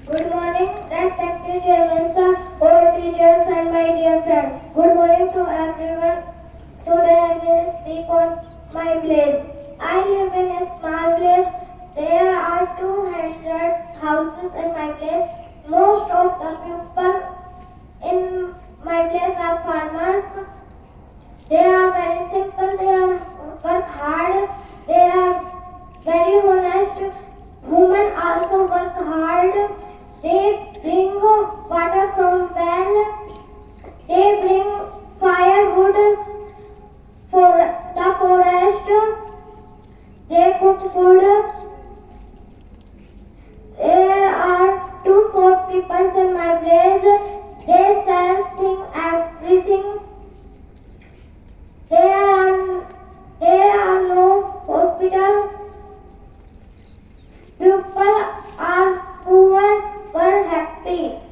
Good morning, respected chairman sir, all teachers and my dear friends. Good morning to everyone. Today I will speak on my place. I live in a small place. There are 200 houses in my place. Most of the people in my place are farmers. They are very simple. They are work hard. They are very honest. Women also work hard. They bring water from well. They bring firewood for the forest. They cook food. There are two shopkeepers in my village. They sell everything. There are no hospital. People are poor but happy.